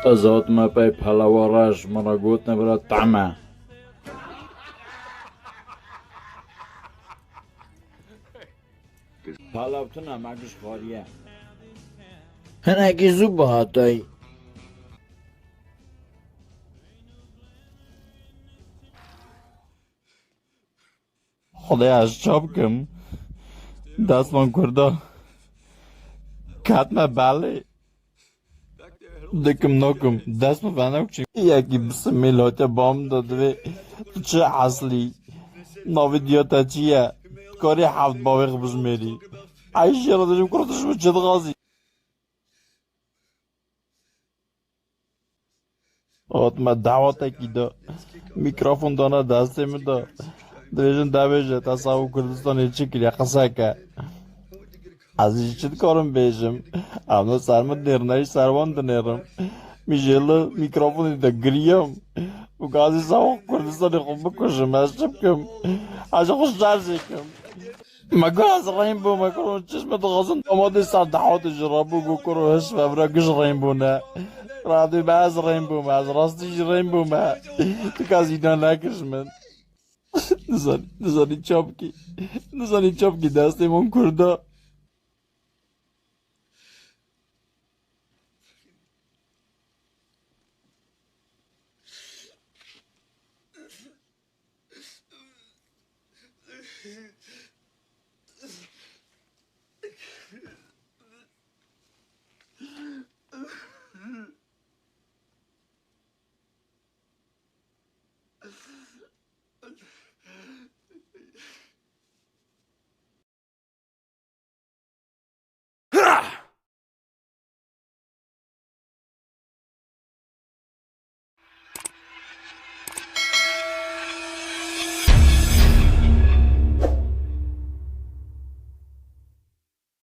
Azot ma pej palawaraj maragut nebra tama. Palavtuna magish khoriya. Hanagi zuba hatay. خدای چاپ کم دست من کرده کتمه بله دکم نکم دست من فنم چی یکی بسم میلات بام داده و تو چه اصلی ناوی دیاتا چیه کاری هفت باوی بز میری ایشی را داشتم کردش به چه غازی آتما دعوت کی دا میکروفون دانه دسته می دا دویژن دویژه تصاوب کردستانی چی کری قصه از این چیت کارم بیشم اما سرم درنای سروان دنیرم میشله میکروفونی دا گریم و گازی ساوق کردستانی خوب بکشم از چپ کم از خوش درزی کم مگه از ریم بو مکرون چشم دغازن داماد سر دعوت جرابو گو کرو هش فبرا گش ریم بو نه رادوی به از ریم بو از راستیش ریم بو تو کازی اینا نکش من نزانی چاپ کی دستی من کرده